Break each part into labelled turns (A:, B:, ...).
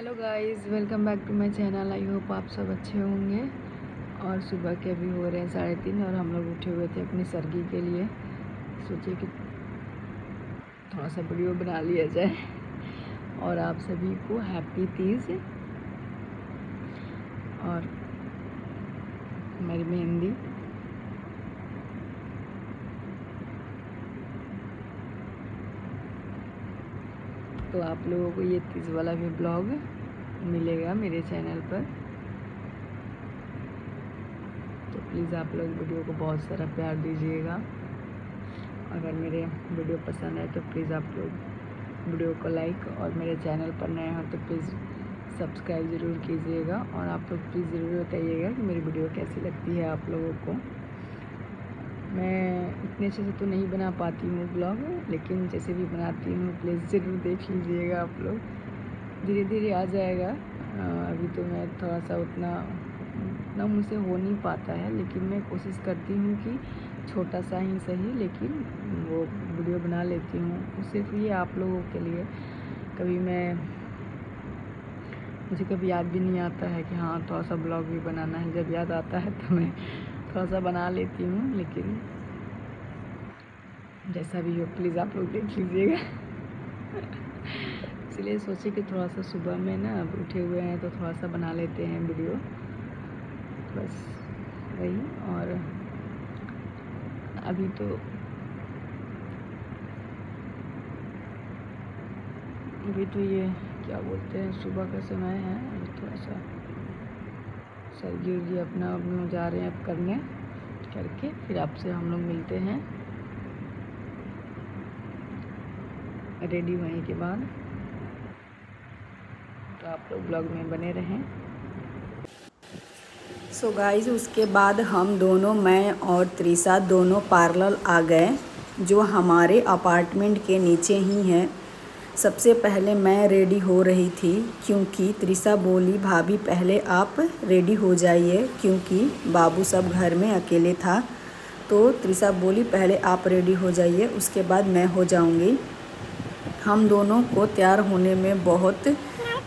A: Hello guys, welcome back to my channel. I hope आप सब अच्छे होंगे। और सुबह के अभी हो रहे हैं 3:30 और हम लोग उठे हुए थे अपनी सरगी के लिए। सोचे कि थोड़ा सा वीडियो बना लिया जाए और आप सभी को हैप्पी तीज और मेरी मेहंदी। तो आप लोगों को ये तीज वाला भी ब्लॉग मिलेगा मेरे चैनल पर। तो प्लीज़ आप लोग वीडियो को बहुत सारा प्यार दीजिएगा। अगर मेरे वीडियो पसंद है तो प्लीज़ आप लोग वीडियो को लाइक, और मेरे चैनल पर नए हो तो प्लीज़ सब्सक्राइब ज़रूर कीजिएगा। और आप लोग प्लीज़ ज़रूर बताइएगा कि मेरी वीडियो कैसी लगती है आप लोगों को। मैं इतने अच्छे से तो नहीं बना पाती हूँ ब्लॉग, लेकिन जैसे भी बनाती हूँ प्लीज़ ज़रूर देख लीजिएगा आप लोग। धीरे धीरे आ जाएगा। अभी तो मैं थोड़ा सा उतना मुझसे हो नहीं पाता है, लेकिन मैं कोशिश करती हूँ कि छोटा सा ही सही लेकिन वो वीडियो बना लेती हूँ। सिर्फ ये आप लोगों के लिए। मुझे कभी याद भी नहीं आता है कि हाँ थोड़ा सा ब्लॉग भी बनाना है। जब याद आता है तो मैं थोड़ा सा बना लेती हूँ, लेकिन जैसा भी हो प्लीज़ आप लोग देख लीजिएगा। इसलिए सोचे कि थोड़ा सा सुबह में ना अब उठे हुए हैं तो थोड़ा सा बना लेते हैं वीडियो, बस वही। और अभी तो ये क्या बोलते हैं, सुबह का समय है। थोड़ा सा सर्गी अपना जा रहे हैं अब करके फिर आपसे हम लोग मिलते हैं रेडी होने के बाद। तो आप लोग ब्लॉग में बने रहें।
B: सो गाइस, उसके बाद हम दोनों, मैं और त्रिशा दोनों पार्लर आ गए, जो हमारे अपार्टमेंट के नीचे ही है। सबसे पहले मैं रेडी हो रही थी, क्योंकि त्रिशा बोली भाभी पहले आप रेडी हो जाइए, क्योंकि बाबू सब घर में अकेले था। तो त्रिशा बोली पहले आप रेडी हो जाइए, उसके बाद मैं हो जाऊंगी। हम दोनों को तैयार होने में बहुत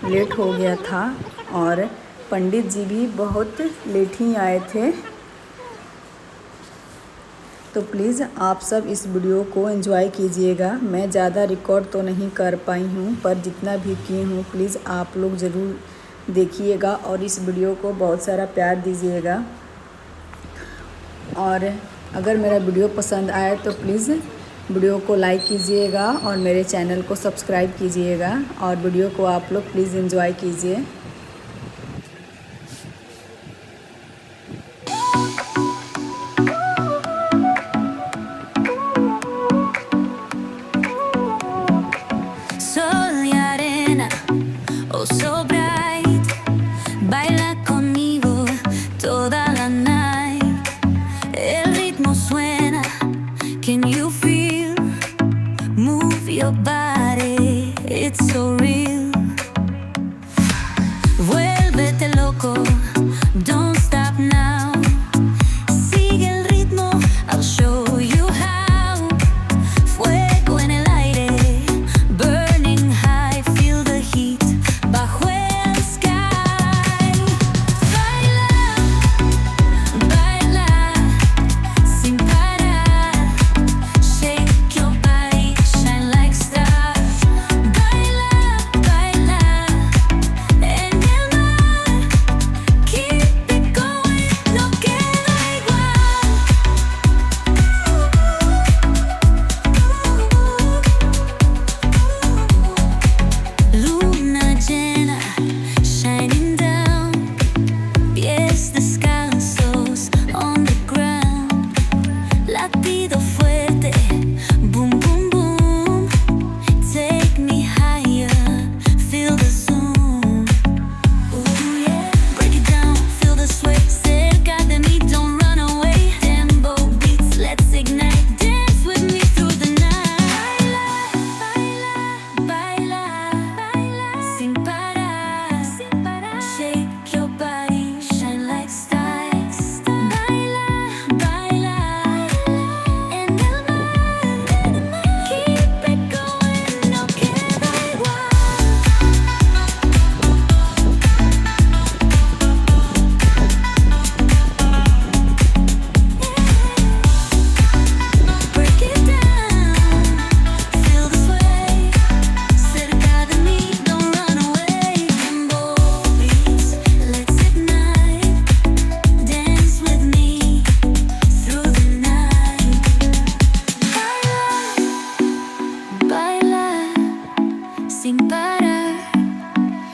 B: लेट हो गया था और पंडित जी भी बहुत लेट ही आए थे। तो प्लीज़ आप सब इस वीडियो को एंजॉय कीजिएगा। मैं ज़्यादा रिकॉर्ड तो नहीं कर पाई हूँ, पर जितना भी की हूँ प्लीज़ आप लोग ज़रूर देखिएगा और इस वीडियो को बहुत सारा प्यार दीजिएगा। और अगर मेरा वीडियो पसंद आए तो प्लीज़ वीडियो को लाइक कीजिएगा और मेरे चैनल को सब्सक्राइब कीजिएगा, और वीडियो को आप लोग प्लीज़ एंजॉय कीजिए।
C: So bright, baila conmigo toda la night. El ritmo suena, can you feel? Move your body, it's so real. Vuélvete loco, don't stop now. Sigue el ritmo, I'll show you how. Fuego en el aire, burning high, feel the heat. Bajo el sky, baila, baila, sin parar. Shake your body, shine like star. Baila, baila, en el mar.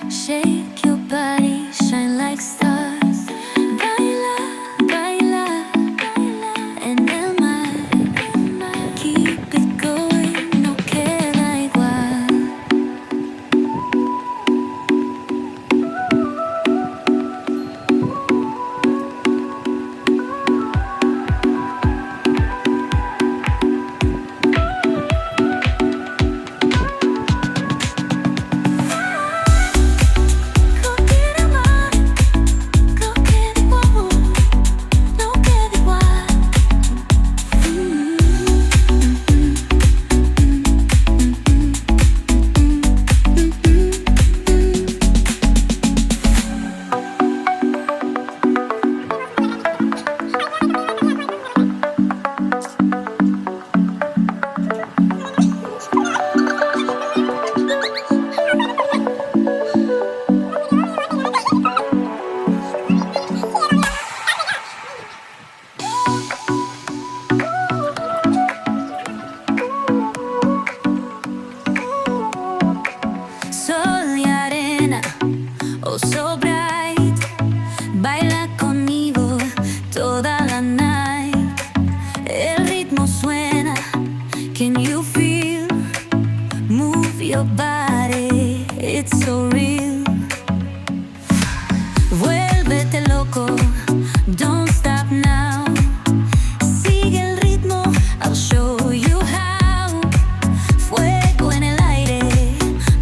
C: Shake your body, shine like stars. Baila, baila, baila en el mar. Keep it going, no queda igual. Sol y arena, oh so bright. Baila conmigo toda la night. El ritmo suena, can you feel? Move your body, it's so real. Vuélvete loco, don't stop now. Sigue el ritmo, I'll show you how. Fuego en el aire,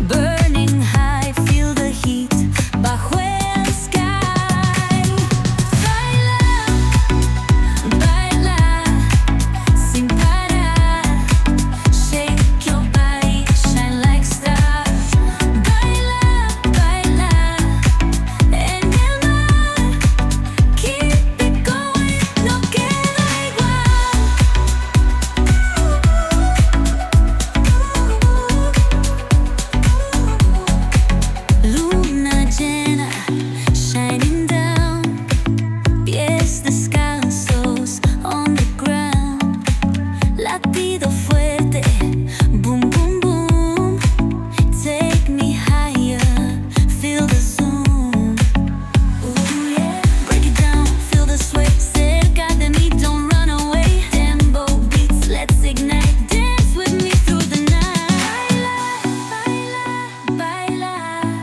C: burning high, feel the heat bajo el sky. Baila, baila, sin parar. Shake your body, shine like stars. Baila, baila en el mar. Keep it going, no queda igual. Luna llena, shining down. Pies descalzos on the ground. Latido fuerte, boom, boom, boom. Take me higher, feel the zoom. Ooh, yeah. Break it down, feel the sway. Cerca de mí, don't run away. Tempo beats, let's ignite. Dance with me through the night. Baila, baila,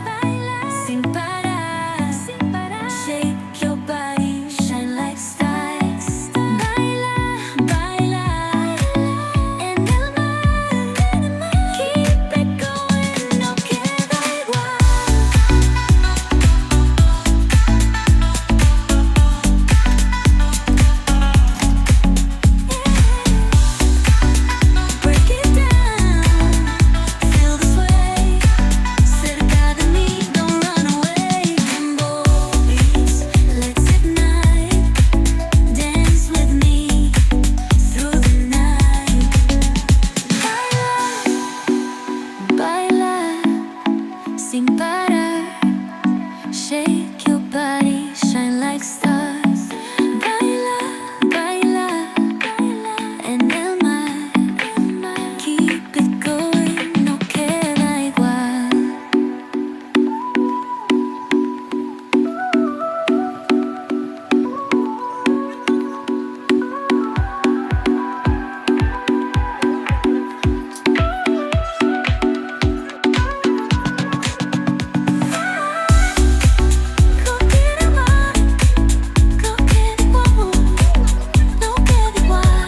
C: baila, sin parar, sin parar. Shake your body, shine like stars. Baila, baila en el mar. Keep it going, no queda igual. Break it down, feel the sway. Cerca de mí, don't run away. Tempo beats, let's ignite. Dance with me through the night. Baila, baila, sin parar. Shake your body, shine like stars. Baila, baila, baila en el mar. Keep it going, no queda igual. No queda igual, no queda igual, no queda igual.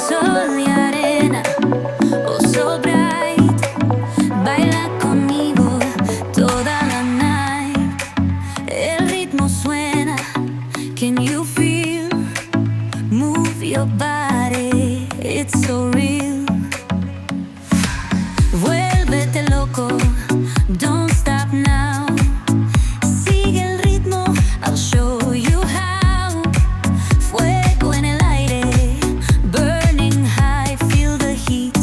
C: Sol y arena, oh so bright. Baila conmigo toda la night. El ritmo suena, can you feel? Move your body, it's so real. Vuélvete loco, don't stop now. Sigue el ritmo, I'll show you how. Fuego en el aire, burning high, feel the heat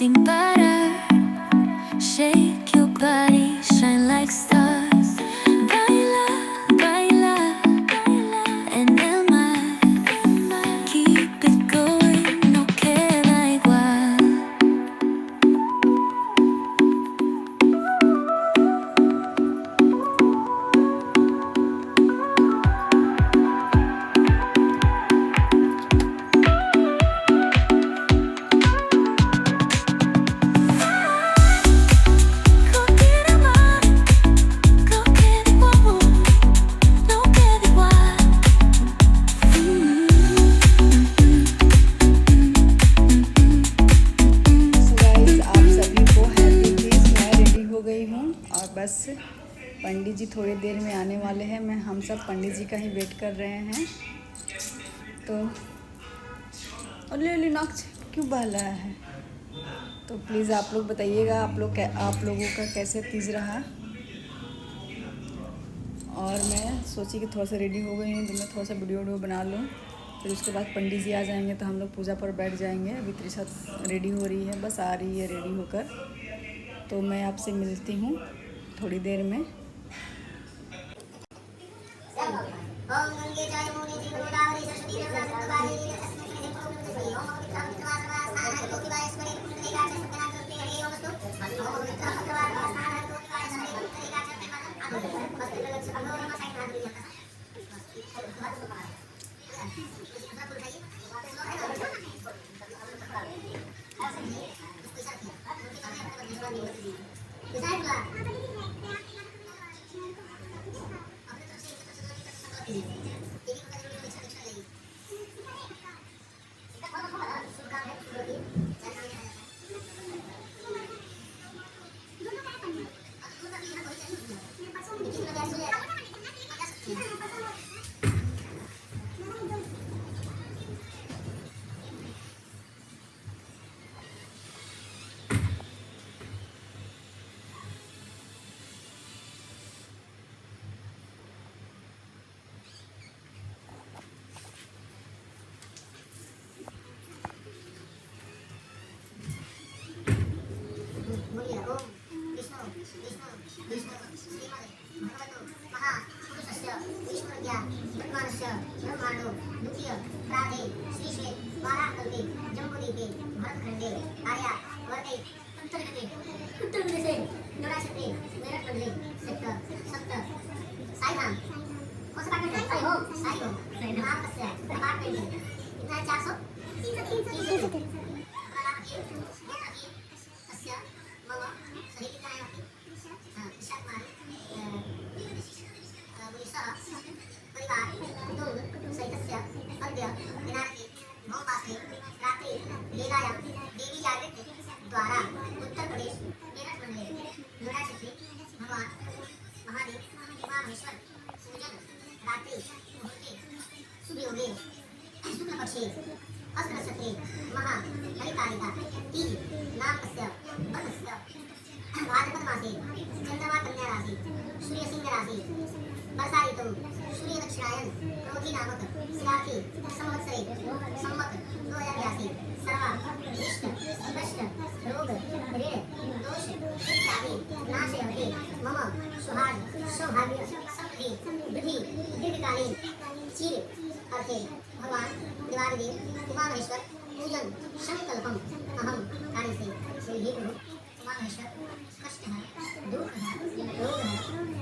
C: sin parar. Shake your body, shine like stars. Baila, baila, en el mar. Keep it going, no queda igual.
B: बस पंडित जी थोड़ी देर में आने वाले हैं। हम सब पंडित जी का ही wait कर रहे हैं। तो अरे नाक क्यों बह रहा है? तो प्लीज़ आप लोग बताइएगा आप लोगों का कैसे तीज रहा। और मैं सोची कि थोड़ा सा रेडी हो गई हूँ तो मैं थोड़ा सा वीडियो बना लूँ, फिर उसके बाद पंडित जी आ जाएंगे तो हम लोग पूजा पर बैठ जाएंगे। अभी त्रिशा रेडी हो रही है, बस आ रही है रेडी होकर। तो मैं आपसे मिलती हूँ थोड़ी देर में।
D: भगवान दिवादेव उमामहेश्वर पूजन संकल्पम अहम कार्य से श्री हे प्रभु उमामहेश्वर कष्ट है दुख है रोग है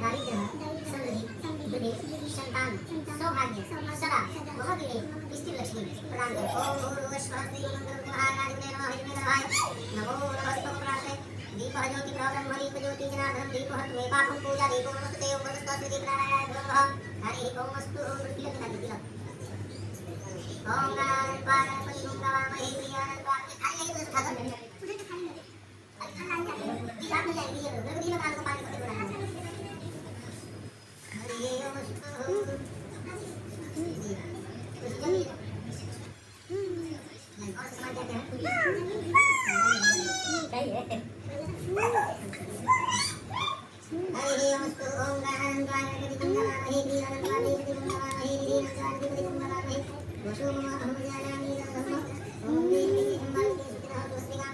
D: दारिद्र्य है समृद्धि बुद्धि संतान सौभाग्य सदा महावीर स्त्री लक्ष्मी प्रदान कर। ओम भूर्भुवस्वः नमो नमः प्रार्थय दीपः ज्योति प्रब्रह्म दीप ज्योति जनार्दन दीपः त्वे पापं पूजा दीपो नमस्ते ओम नमस्ते दीपनारायणाय नमः हरि ओम अस्तु ओम तिलक ओम नारायण पार्वती ओम नमः प्रियानंद पार्वती खाली नहीं तो खाता नहीं तुझे तो खाली नहीं अरे खाना नहीं दिखा नहीं जाएगी ये लोग दिन में कान को पानी पकड़ रहा है हरि ओम अस्तु नहीं और समझ जाते हैं सही है हरि ओम अस्तु ओम नारायण पार्वती ओम नमः प्रियानंद पार्वती ओम नमः वशो मम अहम जानामि धर्मः ओम देवी अम्बा सुखिनः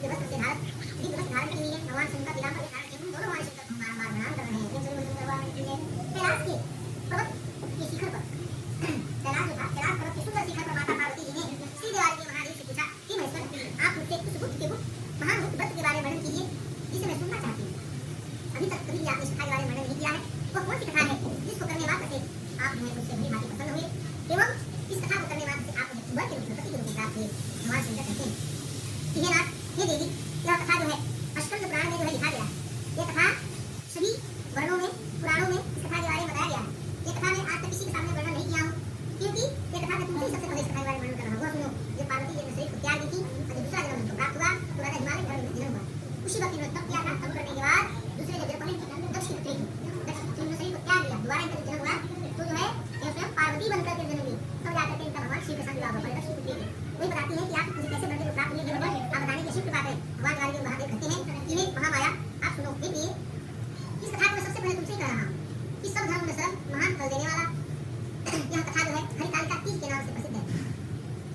D: एक उन्होंने तब किया था, तब करने के बाद दूसरे जब जलपने की दक्षिण पुत्री ने शरीर को त्याग दिया, दोबारा इनका जन्म हुआ तो जो है ये स्वयं पार्वती बनकर के जन्म ली, तब जाकर के इनका भगवान शिव के साथ विवाह हुआ दक्षिण पुत्री के। वही बताती है कि आप मुझे कैसे बंदे को प्राप्त हुए, आप बताने की शिव बात है। भगवान वाले महादेव कहते हैं कि हे महामाया आप सुनो, देखिए इस कथा को मैं सबसे पहले तुमसे ही कह रहा हूँ कि सब धर्म में सर्व महान फल देने वाला यह कथा जो है हरितालिका तीज के नाम से प्रसिद्ध है।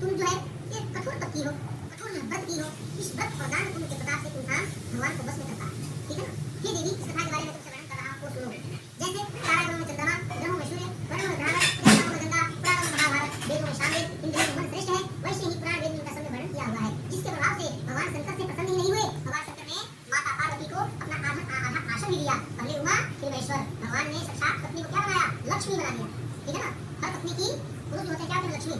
D: तुम जो है एक कठोर पत्ती हो, कठोर व्रत की हो, इस व्रत और दान पुण्य के प्रताप से इंसान भगवान को बस में करता है, ठीक है ना। ये देवी इस कथा के बारे में तुमसे वर्णन कर रहा हूँ, वो सुनो। जैसे तारागणों में चंद्रमा, ग्रहों में सूर्य, वर्णों में ग्रहाण, देवताओं में गंगा, पुराणों में महाभारत, वेदों में सामवेद, इंद्रियों में मन श्रेष्ठ है, वैसे ही पुराण वेद में इनका सब में वर्णन किया हुआ है, जिसके प्रभाव से भगवान शंकर से प्रसन्न ही नहीं हुए। भगवान शंकर ने माता पार्वती को अपना आधा आसन भी दिया, पहले उमा फिर महेश्वर। भगवान ने साक्षात पत्नी को क्या बनाया, लक्ष्मी बना दिया, ठीक है ना। हर पत्नी की पुरुष होते क्या होते, लक्ष्मी।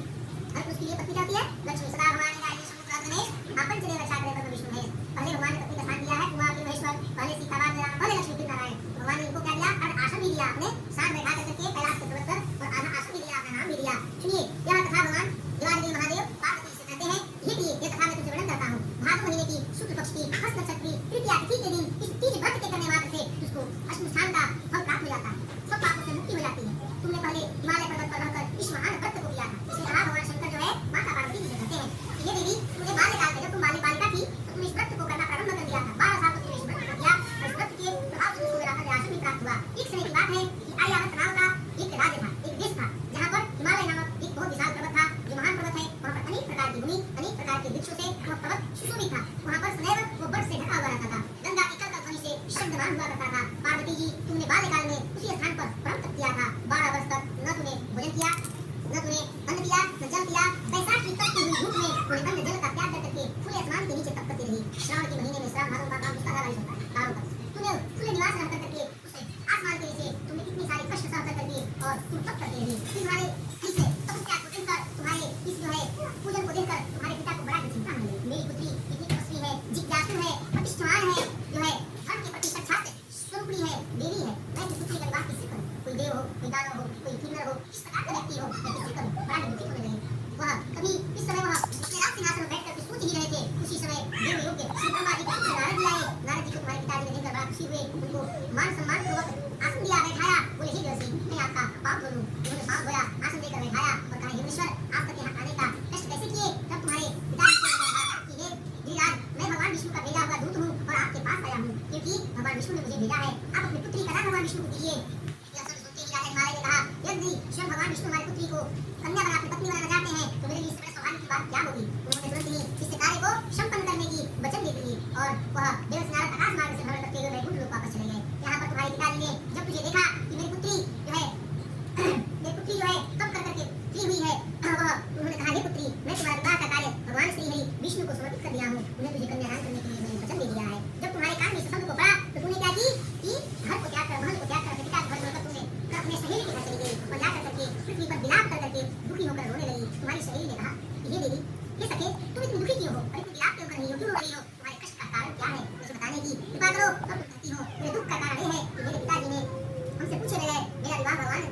D: हर पुरुष की लिए पत्नी क्या होती है, लक्ष्मी। सदा भगवान ने गायत्री समुद्र गणेश आपन चले रक्षा करे तब विष्णु है। पहले भगवान ने पत्नी का स्थान दिया है उमा फिर महेश्वर, पहले सीता राम, पहले लक्ष्मी फिर नारायण। भगवान ने इनको क्या दिया, आधा आसन भी दिया, अपने साथ बैठा करके कैलाश के पर्वत पर, और आधा आसन भी दिया, अपना नाम भी दिया। सुनिए यह कथा भगवान देवादिदेव महादेव पार्वती से कहते हैं। ये कथा मैं तुमसे वर्णन करता हूँ। भाद्र महीने की शुक्ल पक्ष की हस्त नक्षत्र की तृतीया तिथि के दिन इस तीज व्रत के करने मात्र से उसको अष्टम स्थान का फल प्राप्त हो जाता है, सब पापों से मुक्ति हो जाती है। तुमने पहले हिमालय पर्वत पर रहकर इस महान व्रत को किया था, इसलिए कहा भगवान शंकर जो है माता पार्वती जी से कहते हैं कि ये देवी तुमने बाल्यकाल में जब तुम बालिका थी तो तुमने इस व्रत को करना प्रारंभ कर दिया था। 12 साल तक तुमने इस व्रत को किया और इस व्रत के प्रभाव से तुमको मेरा आश्रम भी प्राप्त हुआ। एक समय की बात है कि आर्यावर्त नाम का एक राज्य था, एक देश था, जहाँ पर हिमालय नामक एक बहुत विशाल पर्वत था, जो महान पर्वत है। वहाँ पर अनेक प्रकार की भूमि, अनेक प्रकार के वृक्षों से वह पर्वत सुशोभित था। वहाँ पर सदैव वो बर्फ से ढका हुआ रहता था, गंगा की कलकल ध्वनि से शब्दवान हुआ करता था। पार्वती जी तुमने बाल्यकाल में उसी स्थान पर परम तप किया था। 12 वर्ष तक न तुमने भोजन किया, न तुमने अन्न पिया, न जल पिया। बैसाख की तपती हुई धूप में तुमने अन्न जल का त्याग करके खुले आसमान के नीचे तप करती रही। श्रावण के महीने में श्रावण भादों का काम मुसलधार बारिश होता है तारों पर। तुमने खुले निवास रह करके उसे आसमान के नीचे तुमने कितनी सारी कष्ट सहन करके और तुम तप करते रही। तुम्हारे ऐसे तपस्या को देखकर, तुम्हारे इस जो है पूजन को देखकर तुम्हारे पिता को बड़ा चिंता होने लगी। मेरी पुत्री इतनी तपस्वी है, जिज्ञासु है, प्रतिष्ठान है, जो है धर्म के प्रति साक्षात स्वरूपणी है, देवी है। मैं इस पुत्री का विवाह किससे करूं? कोई देव हो, कोई दानव हो, कोई किन्नर हो, इस प्रकार का व्यक्ति हो, मैं किससे करूं? बड़ा दुखित होने लगी। वह कभी इस समय वह अपने राज सिंहासन में बैठकर सोच ही रहे थे, उसी समय देव योग्य श्री ब्रह्मा जी को नारद जी आए। नारद जी को तुम्हारे पिताजी ने देखकर बड़ा खुशी हुए, उनको मान सम्मान पूर्वक आसन दिया, बैठाया। बोले हे देवर्षि मैं आपका पाप धो लूं। उन्होंने पाप धोया, आसन देकर बैठाया और कहा हे ईश्वर आप तक यहाँ आने का कष्ट कैसे किए? तब तुम्हारे पिताजी ने कहा कि हे गिरिराज मैं भगवान विष्णु का भेजा हुआ दूत हूँ और आपके पास आया हूँ, क्योंकि भगवान विष्णु ने मुझे भेजा है। आप अपनी पुत्री का नाम भगवान विष्णु को दीजिए। यह सुनते ही राजा हिमालय ने कहा यदि स्वयं भगवान विष्णु हमारी पुत्री को कन्या बना, अपनी पत्नी बनाना चाहते हैं तो मेरे लिए इससे बड़े सौभाग्य की बात क्या होगी। उन्होंने तुरंत ही इस कार्य को संपन्न करने की वचन दे दी और वह देवर्षि नारद आकाश मार्ग से भ्रमण करते हुए वैकुंठ लोक वापस चले गए। यहाँ पर तुम्हारे पिताजी ने जब तुझे देखा कि मेरी पुत्री जो है तब कर करके फ्री हुई है, वह उन्होंने कहा हे पुत्री मैं तुम्हारे विवाह का कार्य भगवान श्री हरि विष्णु को समर्पित कर दिया हूँ। उन्हें तुझे कन्यादान करने के लिए मैंने वचन दे दिया है। जब तुम्हारे कान में शब्द को पड़ा तो तूने क्या की कि घर को त्याग कर, महल को त्याग कर, पिता के घर छोड़कर तुमने अपने सहेली के घर चली गई और जाकर करके पृथ्वी पर विलाप कर करके दुखी होकर रोने लगी। तुम्हारी सहेली ने कहा कि हे देवी हे सखे तुम इतनी दुखी क्यों हो, अरे तुम विलाप क्यों कर रही हो, क्यों रो रही हो, तुम्हारे कष्ट का कारण क्या है मुझे बताने की कृपा करो। तब तुम कहती हो मेरे दुख का कारण ये है कि मेरे पिताजी ने हमसे पूछे बगैर मेरा विवाह भगवान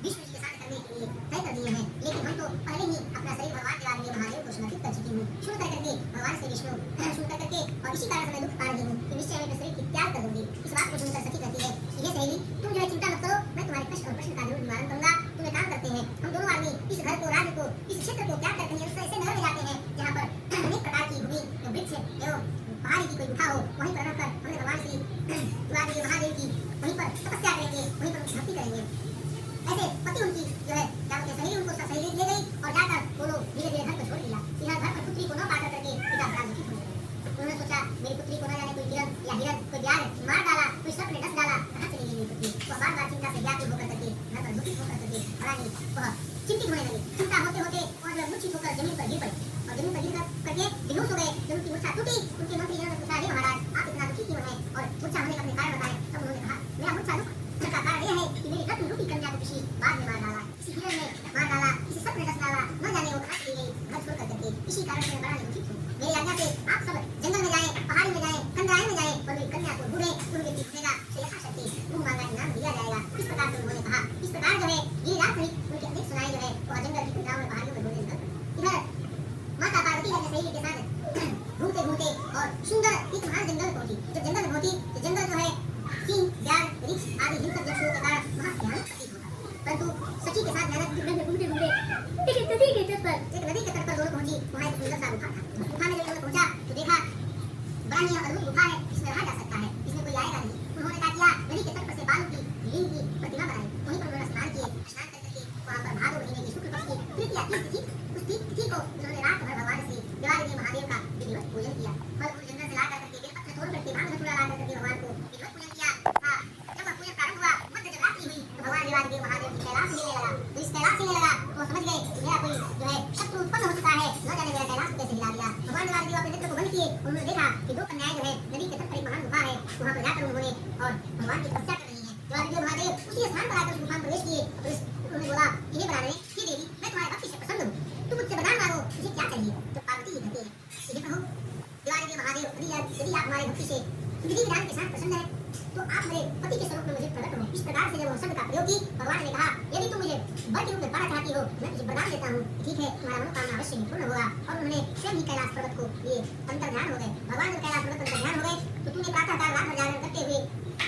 D: विष्णु जी के साथ करने के लिए तय कर दिए हैं, लेकिन हम तो पहले ही अपना शरीर भगवान के आगे महादेव को समर्पित कर चुकी हूँ। सुन कर करके भगवान श्री विष्णु सुन कर करके और इसी कारण से मैं दुख पा रही हूँ कि निश्चय मैं अपने शरीर की त्याग कर दूंगी। इस बात को सुनकर सखी कहती है कि ये सहेली तुम जो है चिंता मत करो, मैं तुम्हारे कष्ट और प्रश्न का जरूर निवारण करूंगा। तुम एक काम करते हैं हम दोनों आदमी इस घर को, राज्य को, इस क्षेत्र को त्याग करते हैं, उससे ऐसे नगर में जाते हैं जहाँ पर अनेक प्रकार की भूमि, वृक्ष एवं पहाड़ी की कोई गुफा हो, वहीं पर रहकर हमने भगवान श्री महादेव की वहीं पर तपस्या करेंगे, वहीं पर उनकी भक्ति करेंगे। ऐसे पति उनकी जो है क्या बोलते हैं सहेली उनको सहेली ले गई और जाकर वो लोग धीरे धीरे घर को छोड़ दिया। यहाँ घर पर पुत्री को न पाकर करके पिता बड़ा दुखी होने लगे। उन्होंने सोचा मेरी पुत्री को न जाने कोई गिरन या हिरन कोई ब्याज मार डाला, कोई सर्प ने है इसमें रहा जा सकता है, इसमें कोई आएगा नहीं। उन्होंने क्या किया, नदी के तट पर से बालू की लिंग की प्रतिमा बनाई, वहीं पर उन्होंने स्नान किए, स्नान करके वहाँ पर भादो महीने की शुक्ल पक्ष की तृतीया तिथि, उस तिथि को उन्होंने रात भर भगवान श्री देवादिदेव महादेव का विधिवत पूजन किया। फल फूल जंगल से ला करके बेलपत्र तोड़ करके भांग धतूरा ला करके भगवान को विधिवत पूजन किया। हाँ, जब वह पूजन प्रारंभ हुआ, मध्य जब रात्रि हुई तो भगवान देवादिदेव महादेव की कैलाश हिलने लगा। तो इस कैलाश हिलने लगा तो समझ गए कि मेरा कोई जो है शत्रु उत्पन्न हो चुका है, न जाने मेरा कैलाश कैसे हिला दिया। भगवान देवादिदेव अपने नेत्र को बंद किए, उन्होंने देखा कि दो कन्याएं जो है नदी के तट पर एक महान गुफा है, वहाँ पर जाकर उन्होंने और भगवान की तपस्या कर रही है। देवादिदेव महादेव उसी स्थान पर आकर उस गुफा में प्रवेश किए और उन्होंने बोला, ये बना रहे हे देवी, मैं तुम्हारे भक्ति से प्रसन्न हूँ, तुम मुझसे वरदान मांगो, मुझे क्या चाहिए। तो पार्वती जी कहती है, ये प्रभु देवादिदेव महादेव, यदि आप हमारे भक्ति से विधि विधान के साथ प्रसन्न है तो आप मेरे पति के स्वरूप में मुझे प्रकट हो। इस प्रकार से जब वो शब्द का प्रयोग की, भगवान ने कहा, यदि तुम मुझे वर के रूप में पाना चाहती हो, मैं तुझे वरदान देता हूँ, ठीक है, तुम्हारा मनोकामना अवश्य ही पूर्ण होगा। और उन्होंने स्वयं ही कैलाश पर्वत को लिए अंतर्ध्यान हो गए। भगवान जब कैलाश पर्वत अंतर्ध्यान हो गए तो तुमने प्रातःकाल रात भर जागरण करते हुए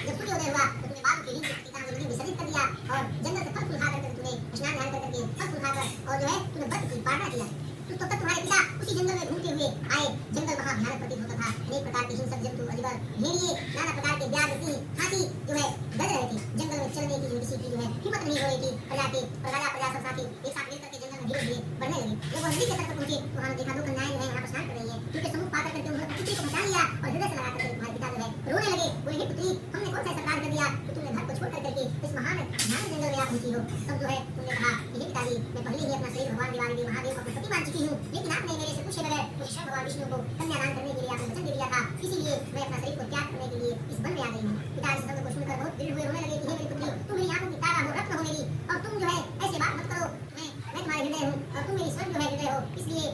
D: जब सूर्योदय हुआ तो तुमने बालू की लिंग की प्रतिमा में विसर्जित कर दिया और जंगल से फल फूल खा करके तुमने स्नान ध्यान करके फल फूल खाकर और जो है तुमने व्रत की पालना किया। तो तब तक तुम्हारे पिता उसी जंगल में घूमते हुए आए। जंगल वहाँ भयानक प्रतीत होता था, अनेक प्रकार के हिंसक जंतु, अजगर, भेड़िए, नाना प्रकार के व्याघ्र, सिंह, हाथी जो है गज रहे थे। जंगल में चलने की किसी की जो है हिम्मत नहीं हो रही थी। प्रजा सब साथी एक साथ मिलकर के जंगल में धीरे धीरे बढ़ने लगे। जब वो नदी के तट पर पहुंचे तो वहाँ देखा दो कन्याएं जो है वहाँ पर स्नान कर रही है। उनके सम्मुख पाकर करके उन्होंने पुत्री को बचा लिया और हृदय से लगा करके तुम्हारे पिता जो है रोने लगे। बोले, हे पुत्री, हमने कौन सा सरकार कर दिया तो तुमने घर को छोड़ करके इस महान भयानक जंगल में आ पहुंची हो। तब जो है तुमने कहा, हे पिताजी, मैं पहले ही अपना शरीर भगवान देवादिदेव महादेव को पति मान चुकी हूँ, लेकिन आपने मेरे से पूछे बगैर मुझे स्वयं भगवान विष्णु को कन्यादान करने के लिए आपने वचन दे दिया था, इसीलिए मैं अपना शरीर को त्याग करने के लिए इस वन में आ गई हूँ। पिता इस शब्द को सुनकर बहुत दृढ़ हुए, रोने लगे कि हे मेरी पुत्री, तुम मेरी आंखों की तारा हो, रत्न हो मेरी, और तुम जो है ऐसे बात मत करो, मैं तुम्हारे हृदय हूँ और तुम मेरी स्वयं जो है हृदय हो, इसलिए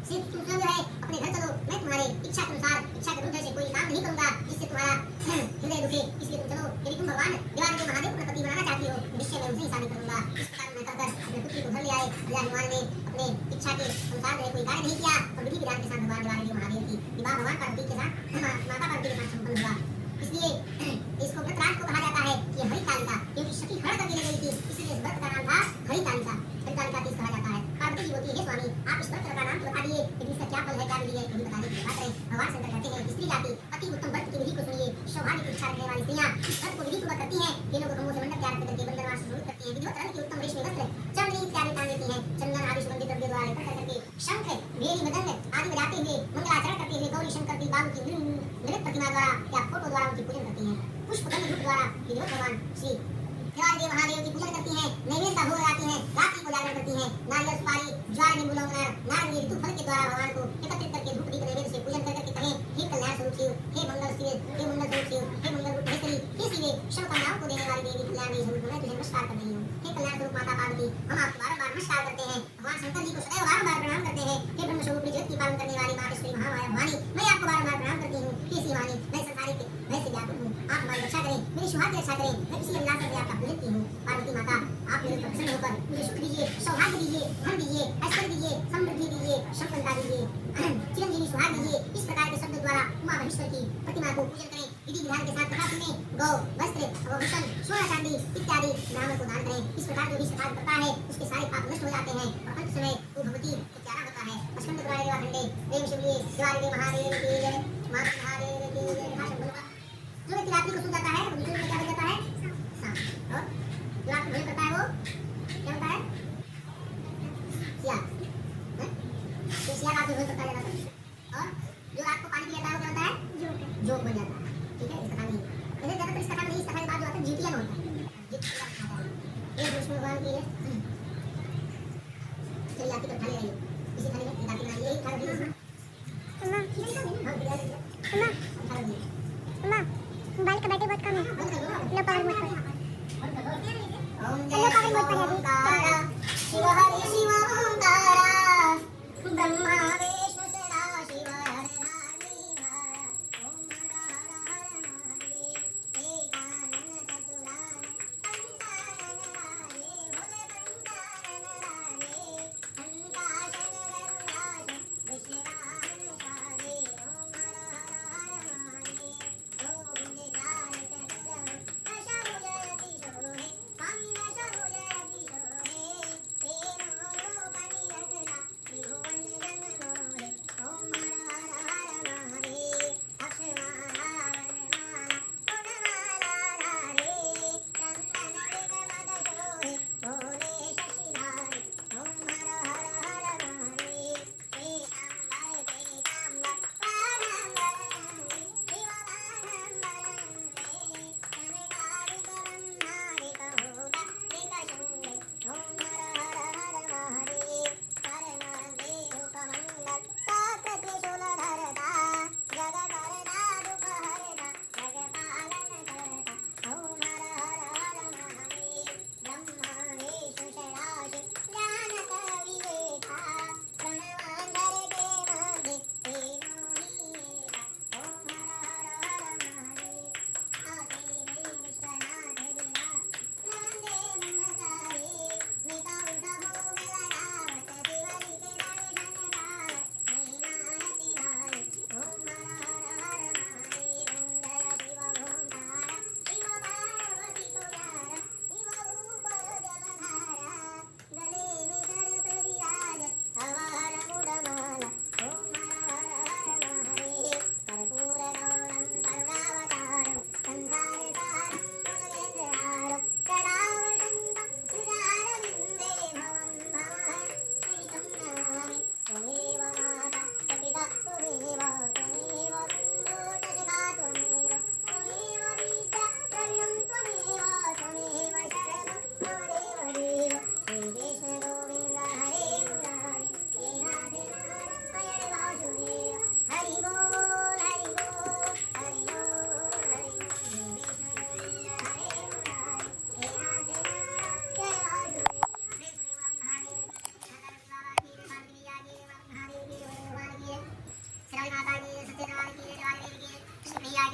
D: सिर्फ तुम स्वयं जो है अपने घर चलो, मैं तुम्हारे इच्छा के अनुसार, इच्छा के विरुद्ध से कोई काम नहीं करूंगा जिससे तुम्हारा हृदय दुखे, इसलिए तुम चलो। यदि तुम भगवान देवादिदेव महादेव को पति बनाना चाहती हो निश्चय मैं उनसे ही शादी करूंगा। इस प्रकार मैं कहकर अपने पुत्री को घर ले आए। राजा हनुमान ने अपने इच्छा के अनुसार कोई कार्य नहीं किया और विधि विधान के साथ भगवान देवादिदेव महादेव की विवाह भगवान पार्वती के साथ माता पार्वती के साथ संपन्न हुआ। इसलिए इसको व्रतराज को कहा जाता है कि हरितालिका, क्योंकि सखी हर करके ले गई थी, इसलिए इस व्रत का नाम था हरितालिका। हरितालिका तीज कहा जाता है। पार्वती जी बोलती है, हे स्वामी, आप इस व्रत का नाम तो बता दिए, लेकिन इसका क्या फल है, क्या विधि है, कभी बताने की कृपा करें। भगवान शंकर कहते हैं, स्त्री जाति अति उत्तम व्रत की विधि को सुनिए। सौभाग्य की इच्छा रखने वाली स्त्रियां इस व्रत को विधिपूर्वक करती हैं। ये लोग खम्भों से मंडप तैयार करके बंदरवास से शुरू करती हैं। विधिवत रंग के उत्तम रेशमी वस्त्र, चंदनी इत्यादि पहन लेती हैं। चंदन आदि सुगंधित द्रव्य द्वारा लेकर करके शंख, भेरी, मृदंग आदि बजाते हुए मंगलाचरण करते हुए गौरी शंकर की बाबू की नृत्य प्रतिमा द्वारा या फोटो द्वारा उनकी पूजन करती हैं। पुष्प गंध धूप द्वारा विधिवत भगवान श्री देवादिदेव महादेव की पूजन करती हैं। नैवेद्य का भोग लगाती हैं। रात्रि को जागरण करती हैं। नारियल, सुपारी, ज्वार, नींबू, लौंग, नारंगी ऋतु फल के द्वारा भगवान को एकत्रित करके धूप दीप नैवेद्य से पूजन करके कहें, हे कल्याण स्वरूप शिव, हे मंगल शिव, हे मंगल स्वरूप शिव, हे मंगल रूप महेश्वरी, हे शिवे, सर्व कामनाओं को देने वाली देवी कल्याणी स्वरूप मैं तुझे नमस्कार कर रही हूँ। हे कल्याण स्वरूप माता पार्वती, हम आपको बारंबार नमस्कार करते हैं। भगवान शंकर जी को सदैव बारंबार प्रणाम करते हैं। हे ब्रह्म स्वरूप जगत की पालन करने वाली मातेश्वरी महामाया भवानी, मैं आपको बारंबार प्रणाम करती हूँ। हे शिवानी, मैं संसारिक मैं से व्याकुल हूँ, आप हमारी रक्षा करें, मेरी सुहाग रक्षा करें। मैं किसी अल्लाह से आपका पूजन की हूँ। पार्वती माता, आप मेरे पर प्रसन्न होकर मुझे सुख दीजिए, सौभाग्य दीजिए, धन दीजिए, ऐश्वर्य दीजिए, समृद्धि दीजिए, संपन्नता दीजिए, चिरंजीवी सुहाग दीजिए। इस प्रकार के शब्द द्वारा उमा महेश्वर की प्रतिमा को पूजन करें। विधि विधान के साथ तथा में गौ, वस्त्र, भूषण, सोना चांदी इत्यादि ब्राह्मण को दान करें। इस प्रकार जो भी श्राद्ध करता है उसके सारे पाप नष्ट हो जाते हैं और अंत समय वो भगवती को प्यारा होता है। स्कंद द्वारा देवाखंडे प्रेम शिवलिए देवादिदेव महादेव की जय, माता महादेव की जय। जो व्यक्ति रात्रि को सो जाता है वो दूसरे में क्या बन जाता है, सांप। और जो आपको भय करता है वो क्या होता है, सियार। तो सियार आपको भय करता है और जो रात को पानी पिलाता है वो क्या होता है, जोग बन जाता है। ठीक है, इस कथा में वैसे ज्यादातर इस कथा में इस कथा के बाद जो आता है जीतिया में होता है। एक विष्णु भगवान की है, चलिए आरती कर थाली रही इसी थाली में आरती बनाइए। यही थाली दी
E: मोबाइल का बैटरी बहुत कम है, लो पावर मोड पर।
D: ओम जय ओंकारा शिव हरि शिव ओंकारा ब्रह्मा विष्णु सदा शिव हर नामी धारा। ओम हर हर हर महादेव एकानन चतुरानन पंचानन राजे भोले पंचानन राजे कंकाशन गरुडाशन विश्वान शादे। ओम हर हर हर महादेव गोविंद चार चतुर दशभुज यति शोभे स्वामी दशभुज यति शोभे प्रेम रूप निरखला त्रिभुवन जन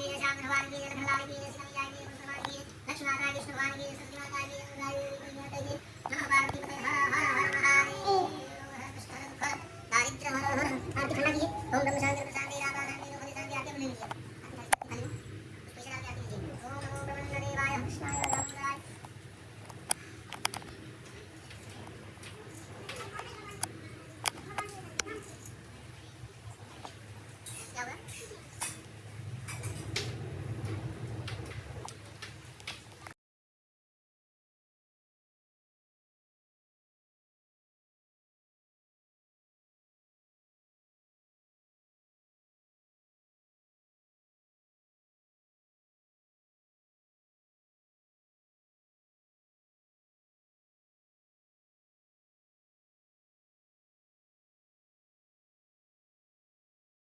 D: जय श्याम भगवान की जय लखनलाल की जय श्याम जाय की भगवान की लक्ष्मण माता कृष्ण भगवान की सत्य माता की जय नमः पार्वती हर हर महादेव।